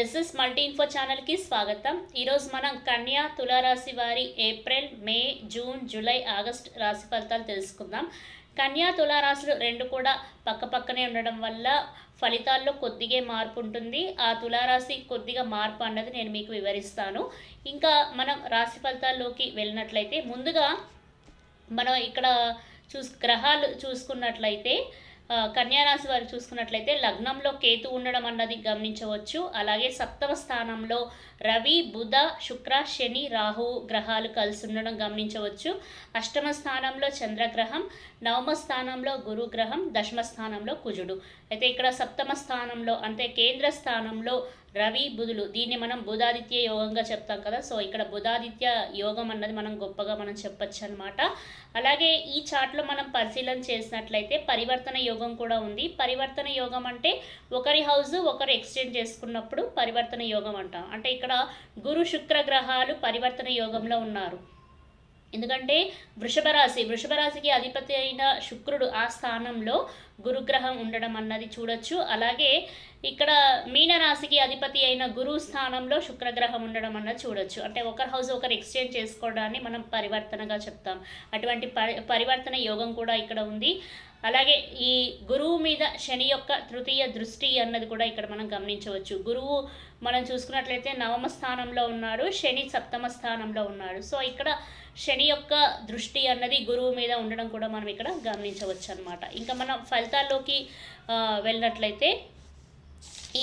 SS multi info ఛానల్కి స్వాగతం. ఈరోజు మనం కన్యా తులారాశి వారి ఏప్రిల్, మే, జూన్, జూలై, ఆగస్ట్ రాశి ఫలితాలు తెలుసుకుందాం. కన్యా తులారాశులు రెండు కూడా పక్కపక్కనే ఉండడం వల్ల ఫలితాల్లో కొద్దిగా మార్పు ఉంటుంది. ఆ తులారాశి కొద్దిగా మార్పు అన్నది నేను మీకు వివరిస్తాను. ఇంకా మనం రాశి ఫలితాల్లోకి వెళ్ళినట్లయితే ముందుగా మనం ఇక్కడ గ్రహాలు చూసుకున్నట్లయితే కన్యారాశి వారు చూసుకున్నట్లయితే లగ్నంలో కేతు ఉండడం అన్నది గమనించవచ్చు. అలాగే సప్తమ స్థానంలో రవి, బుధ, శుక్ర, శని, రాహు గ్రహాలు కలిసి ఉండడం గమనించవచ్చు. అష్టమ స్థానంలో చంద్రగ్రహం, నవమ స్థానంలో గురుగ్రహం, దశమ స్థానంలో కుజుడు. అయితే ఇక్కడ సప్తమ స్థానంలో అంటే కేంద్ర స్థానంలో రవి, బుధులు, దీన్ని మనం బుధాదిత్య యోగంగా చెప్తాం కదా. సో ఇక్కడ బుధాదిత్య యోగం అన్నది మనం గొప్పగా మనం చెప్పచ్చు అనమాట. అలాగే ఈ చార్ట్లో మనం పరిశీలన చేసినట్లయితే పరివర్తన యోగం కూడా ఉంది. పరివర్తన యోగం అంటే ఒకరి హౌస్ ఒకరు ఎక్స్చేంజ్ చేసుకున్నప్పుడు పరివర్తన యోగం అంటాం. అంటే ఇక్కడ గురు, శుక్ర గ్రహాలు పరివర్తన యోగంలో ఉన్నారు. ఎందుకంటే వృషభ రాశికి అధిపతి అయిన శుక్రుడు ఆ స్థానంలో గురుగ్రహం ఉండడం అన్నది చూడొచ్చు. అలాగే ఇక్కడ మీనరాశికి అధిపతి అయిన గురువు స్థానంలో శుక్రగ్రహం ఉండడం అన్నది చూడొచ్చు. అంటే ఒకరి హౌస్ ఒకరు ఎక్స్చేంజ్ చేసుకోవడాన్ని మనం పరివర్తనగా చెప్తాం. అటువంటి పరివర్తన యోగం కూడా ఇక్కడ ఉంది. అలాగే ఈ గురువు మీద శని యొక్క తృతీయ దృష్టి అన్నది కూడా ఇక్కడ మనం గమనించవచ్చు. గురువు మనం చూసుకున్నట్లయితే నవమ స్థానంలో ఉన్నాడు, శని సప్తమ స్థానంలో ఉన్నాడు. సో ఇక్కడ శని యొక్క దృష్టి అన్నది గురువు మీద ఉండడం కూడా మనం ఇక్కడ గమనించవచ్చు అనమాట. ఇంకా మనం ఫలితాల్లోకి వెళ్ళినట్లయితే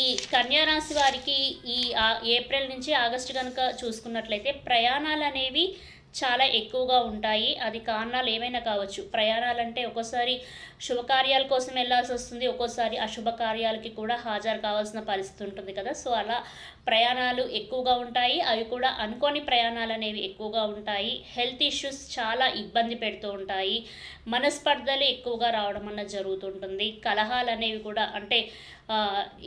ఈ కన్యారాశి వారికి ఈ ఏప్రిల్ నుంచి ఆగస్టు కనుక చూసుకున్నట్లయితే ప్రయాణాలు అనేవి చాలా ఎక్కువగా ఉంటాయి. అది కారణాలు ఏమైనా కావచ్చు. ప్రయాణాలంటే ఒక్కోసారి శుభకార్యాల కోసం వెళ్ళాల్సి వస్తుంది, ఒక్కోసారి అశుభ కార్యాలకి కూడా హాజరు కావాల్సిన పరిస్థితి ఉంటుంది కదా. సో అలా ప్రయాణాలు ఎక్కువగా ఉంటాయి. అవి కూడా అనుకోని ప్రయాణాలు అనేవి ఎక్కువగా ఉంటాయి. హెల్త్ ఇష్యూస్ చాలా ఇబ్బంది పెడుతూ ఉంటాయి. మనస్పర్ధలు ఎక్కువగా రావడం అన్నది జరుగుతుంటుంది. కలహాలు అనేవి కూడా అంటే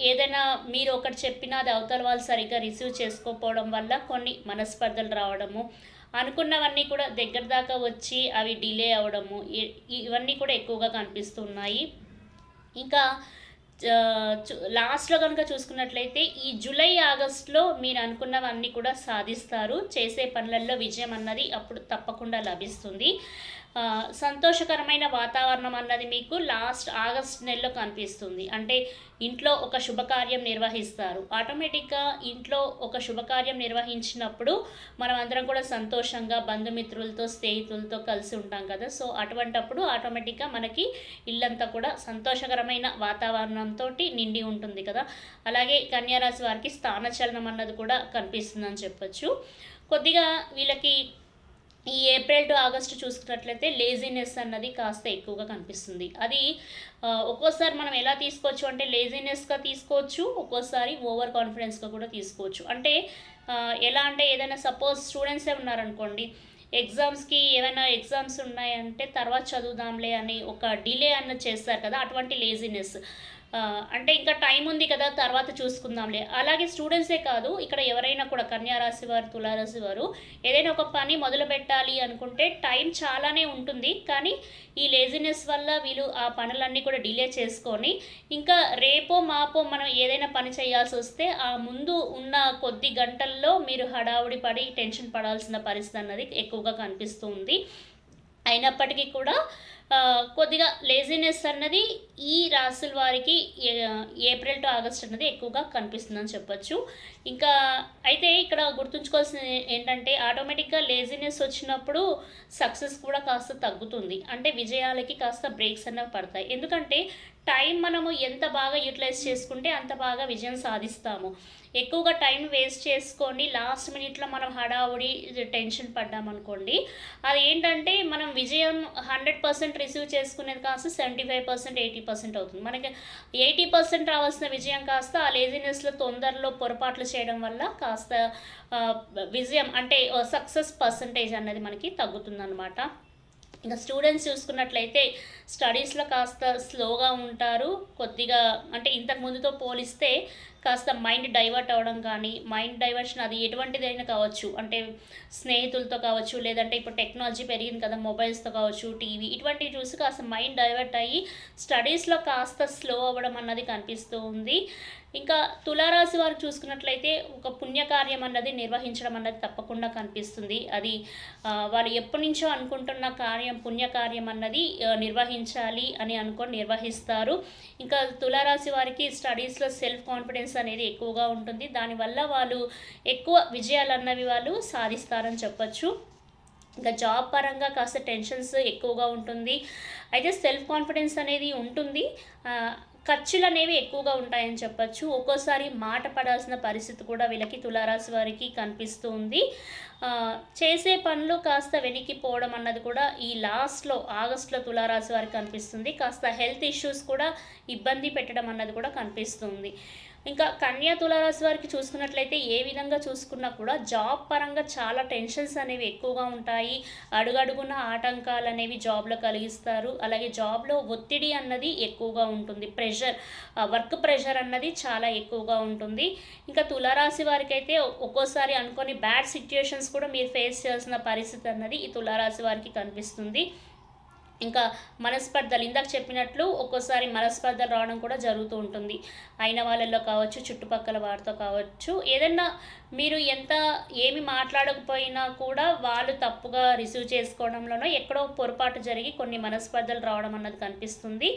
ఏదైనా మీరు ఒకటి చెప్పినా అది అవతల వాళ్ళు సరిగ్గా రిసీవ్ చేసుకోకపోవడం వల్ల కొన్ని మనస్పర్ధలు రావడము, అనుకున్నవన్నీ కూడా దగ్గర దాకా వచ్చి అవి డిలే అవ్వడము, ఇవన్నీ కూడా ఎక్కువగా కనిపిస్తున్నాయి. ఇంకా లాస్ట్లో కనుక చూసుకున్నట్లయితే ఈ జూలై, ఆగస్టులో మీరు అనుకున్నవన్నీ కూడా సాధిస్తారు. చేసే పనులలో విజయం అన్నది అప్పుడు తప్పకుండా లభిస్తుంది. సంతోషకరమైన వాతావరణం అన్నది మీకు లాస్ట్ ఆగస్ట్ నెలలో కనిపిస్తుంది. అంటే ఇంట్లో ఒక శుభకార్యం నిర్వహిస్తారు. ఆటోమేటిక్గా ఇంట్లో ఒక శుభకార్యం నిర్వహించినప్పుడు మనం అందరం కూడా సంతోషంగా బంధుమిత్రులతో, స్నేహితులతో కలిసి ఉంటాం కదా. సో అటువంటప్పుడు ఆటోమేటిక్గా మనకి ఇల్లంతా కూడా సంతోషకరమైన వాతావరణంతో నిండి ఉంటుంది కదా. అలాగే కన్యారాశి వారికి స్థానచలనం అన్నది కూడా కనిపిస్తుందని చెప్పచ్చు. కొద్దిగా వీళ్ళకి ఈ ఏప్రిల్ టు ఆగస్టు చూసుకున్నట్లయితే లేజినెస్ అన్నది కాస్త ఎక్కువగా కనిపిస్తుంది. అది ఒక్కోసారి మనం ఎలా తీసుకోవచ్చు అంటే లేజినెస్గా తీసుకోవచ్చు, ఒక్కోసారి ఓవర్ కాన్ఫిడెన్స్గా కూడా తీసుకోవచ్చు. అంటే ఎలా అంటే ఏదైనా సపోజ్ స్టూడెంట్సే ఉన్నారనుకోండి, ఎగ్జామ్స్కి ఏమైనా ఎగ్జామ్స్ ఉన్నాయంటే తర్వాత చదువుదాంలే అని ఒక డిలే అన్నది చేస్తారు కదా, అటువంటి లేజినెస్. అంటే ఇంకా టైం ఉంది కదా తర్వాత చూసుకుందాంలే. అలాగే స్టూడెంట్సే కాదు, ఇక్కడ ఎవరైనా కూడా కన్యారాశి వారు, తులారాశి వారు ఏదైనా ఒక పని మొదలు పెట్టాలి అనుకుంటే టైం చాలానే ఉంటుంది. కానీ ఈ లేజినెస్ వల్ల వీళ్ళు ఆ పనులన్నీ కూడా డిలే చేసుకొని ఇంకా రేపో మాపో మనం ఏదైనా పని చేయాల్సి వస్తే ఆ ముందు ఉన్న కొద్ది గంటల్లో మీరు హడావుడి పడి టెన్షన్ పడాల్సిన పరిస్థితి అన్నది ఎక్కువగా కనిపిస్తూ ఉంది. అయినప్పటికీ కూడా కొద్దిగా లేజినెస్ అన్నది ఈ రాశుల వారికి ఏప్రిల్ టు ఆగస్ట్ అన్నది ఎక్కువగా కనిపిస్తుందని చెప్పచ్చు. ఇంకా అయితే ఇక్కడ గుర్తుంచుకోవాల్సింది ఏంటంటే ఆటోమేటిక్గా లేజినెస్ వచ్చినప్పుడు సక్సెస్ కూడా కాస్త తగ్గుతుంది. అంటే విజయాలకి కాస్త బ్రేక్స్ అనేవి పడతాయి. ఎందుకంటే టైం మనము ఎంత బాగా యూటిలైజ్ చేసుకుంటే అంత బాగా విజయం సాధిస్తాము. ఎక్కువగా టైం వేస్ట్ చేసుకొని లాస్ట్ మినిట్లో మనం హడావుడి టెన్షన్ పడ్డామనుకోండి, అది ఏంటంటే మనం విజయం 100% రిసీవ్ చేసుకునేది కాస్త 75%, 80% అవుతుంది. మనకి 80% రావాల్సిన విజయం కాస్త ఆ లేజినెస్లో తొందరలో పొరపాట్లు చేయడం వల్ల కాస్త విజయం అంటే సక్సెస్ పర్సంటేజ్ అన్నది మనకి తగ్గుతుందన్నమాట. ఇంకా స్టూడెంట్స్ చూసుకున్నట్లయితే స్టడీస్లో కాస్త స్లోగా ఉంటారు. కొద్దిగా అంటే ఇంతకు ముందుతో పోలిస్తే కాస్త మైండ్ డైవర్ట్ అవ్వడం కానీ, మైండ్ డైవర్షన్ అది ఎటువంటిదైనా కావచ్చు. అంటే స్నేహితులతో కావచ్చు, లేదంటే ఇప్పుడు టెక్నాలజీ పెరిగింది కదా, మొబైల్స్తో కావచ్చు, టీవీ ఇటువంటివి చూసి కాస్త మైండ్ డైవర్ట్ అయ్యి స్టడీస్లో కాస్త స్లో అవ్వడం అన్నది కనిపిస్తూ ఉంది. ఇంకా తులారాశి వారు చూసుకున్నట్లయితే ఒక పుణ్యకార్యం అన్నది నిర్వహించడం అన్నది తప్పకుండా కనిపిస్తుంది. అది వాళ్ళు ఎప్పటి నుంచో అనుకుంటున్న పుణ్యకార్యం అన్నది నిర్వహించాలి అని అనుకొని నిర్వహిస్తారు. ఇంకా తులారాశి వారికి స్టడీస్లో సెల్ఫ్ కాన్ఫిడెన్స్ అనేది ఎక్కువగా ఉంటుంది. దానివల్ల వాళ్ళు ఎక్కువ విజయాలు అన్నవి వాళ్ళు సాధిస్తారని చెప్పచ్చు. ఇంకా జాబ్ పరంగా కాస్త టెన్షన్స్ ఎక్కువగా ఉంటుంది. అయితే సెల్ఫ్ కాన్ఫిడెన్స్ అనేది ఉంటుంది. ఖర్చులు అనేవి ఎక్కువగా ఉంటాయని చెప్పచ్చు. ఒక్కోసారి మాట పడాల్సిన పరిస్థితి కూడా వీళ్ళకి తులారాశి వారికి కనిపిస్తూ ఉంది. చేసే పనులు కాస్త వెనక్కిపోవడం అన్నది కూడా ఈ లాస్ట్లో ఆగస్టులో తులారాశి వారికి కనిపిస్తుంది. కాస్త హెల్త్ ఇష్యూస్ కూడా ఇబ్బంది పెట్టడం అన్నది కూడా కనిపిస్తుంది. ఇంకా కన్యా తులారాశి వారికి చూసుకున్నట్లయితే ఏ విధంగా చూసుకున్నా కూడా జాబ్ పరంగా చాలా టెన్షన్స్ అనేవి ఎక్కువగా ఉంటాయి. అడుగడుగున ఆటంకాలు అనేవి జాబ్లో కలిగిస్తారు. అలాగే జాబ్లో ఒత్తిడి అన్నది ఎక్కువగా ఉంటుంది. వర్క్ ప్రెషర్ అన్నది చాలా ఎక్కువగా ఉంటుంది. ఇంకా తులారాశి వారికి అయితే ఒక్కోసారి అనుకోని బ్యాడ్ సిచ్యుయేషన్స్ కూడా మీరు ఫేస్ చేయాల్సిన పరిస్థితి అన్నది ఈ తులారాశి వారికి కనిపిస్తుంది. ఇంకా మనస్పర్ధలు ఇందాక చెప్పినట్లు ఒక్కోసారి మనస్పర్ధలు రావడం కూడా జరుగుతూ ఉంటుంది. అయిన వాళ్ళల్లో కావచ్చు, చుట్టుపక్కల వారితో కావచ్చు. ఏదన్నా మీరు ఏమి మాట్లాడకపోయినా కూడా వాళ్ళు తప్పుగా రిసీవ్ చేసుకోవడంలోనో ఎక్కడో పొరపాటు జరిగి కొన్ని మనస్పర్ధలు రావడం అన్నది కనిపిస్తుంది.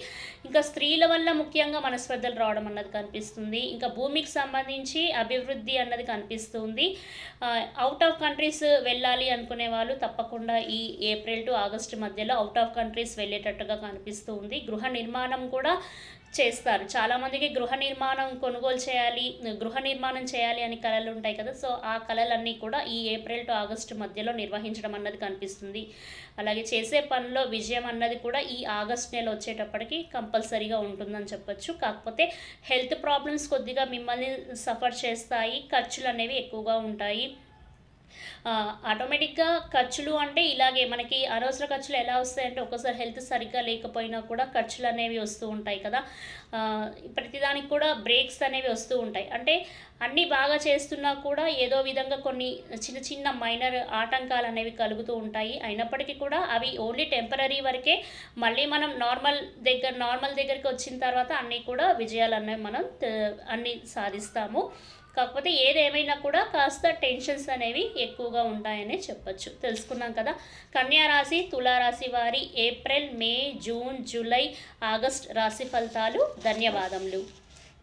ఇంకా స్త్రీల వల్ల ముఖ్యంగా మనస్పర్ధలు రావడం అన్నది కనిపిస్తుంది. ఇంకా భూమికి సంబంధించి అభివృద్ధి అన్నది కనిపిస్తుంది. అవుట్ ఆఫ్ కంట్రీస్ వెళ్ళాలి అనుకునే వాళ్ళు తప్పకుండా ఈ ఏప్రిల్ టు ఆగస్టు మధ్యలో అవుట్ ఆఫ్ కంట్రీస్ వెళ్ళేటట్టుగా కనిపిస్తూ ఉంది. గృహ నిర్మాణం కూడా చేస్తారు. చాలామందికి గృహ నిర్మాణం చేయాలి అని కళలు ఉంటాయి కదా. సో ఆ కళలన్నీ కూడా ఈ ఏప్రిల్ టు ఆగస్టు మధ్యలో నిర్వహించడం అన్నది కనిపిస్తుంది. అలాగే చేసే పనిలో విజయం అన్నది కూడా ఈ ఆగస్ట్ నెల వచ్చేటప్పటికి కంపల్సరీగా ఉంటుందని చెప్పొచ్చు. కాకపోతే హెల్త్ ప్రాబ్లమ్స్ కొద్దిగా మిమ్మల్ని సఫర్ చేస్తాయి. ఖర్చులు అనేవి ఎక్కువగా ఉంటాయి. ఆటోమేటిక్గా ఖర్చులు అంటే ఇలాగే మనకి అనవసర ఖర్చులు ఎలా వస్తాయంటే ఒక్కోసారి హెల్త్ సరిగ్గా లేకపోయినా కూడా ఖర్చులు అనేవి వస్తూ ఉంటాయి కదా. ప్రతిదానికి కూడా బ్రేక్స్ అనేవి వస్తూ ఉంటాయి. అంటే అన్నీ బాగా చేస్తున్నా కూడా ఏదో విధంగా కొన్ని చిన్న చిన్న మైనర్ ఆటంకాలు అనేవి కలుగుతూ ఉంటాయి. అయినప్పటికీ కూడా అవి ఓన్లీ టెంపరరీ వరకే. మళ్ళీ మనం నార్మల్ దగ్గరికి వచ్చిన తర్వాత అన్నీ కూడా విజయాలు అనేవి మనం అన్నీ సాధిస్తాము. కాకపోతే ఏదేమైనా కూడా కాస్త టెన్షన్స్ అనేవి ఎక్కువగా ఉంటాయనే చెప్పచ్చు. తెలుసుకున్నాం కదా కన్యా రాశి, తులారాశి వారి ఏప్రిల్, మే, జూన్, జూలై, ఆగస్ట్ రాశి ఫలితాలు. ధన్యవాదములు.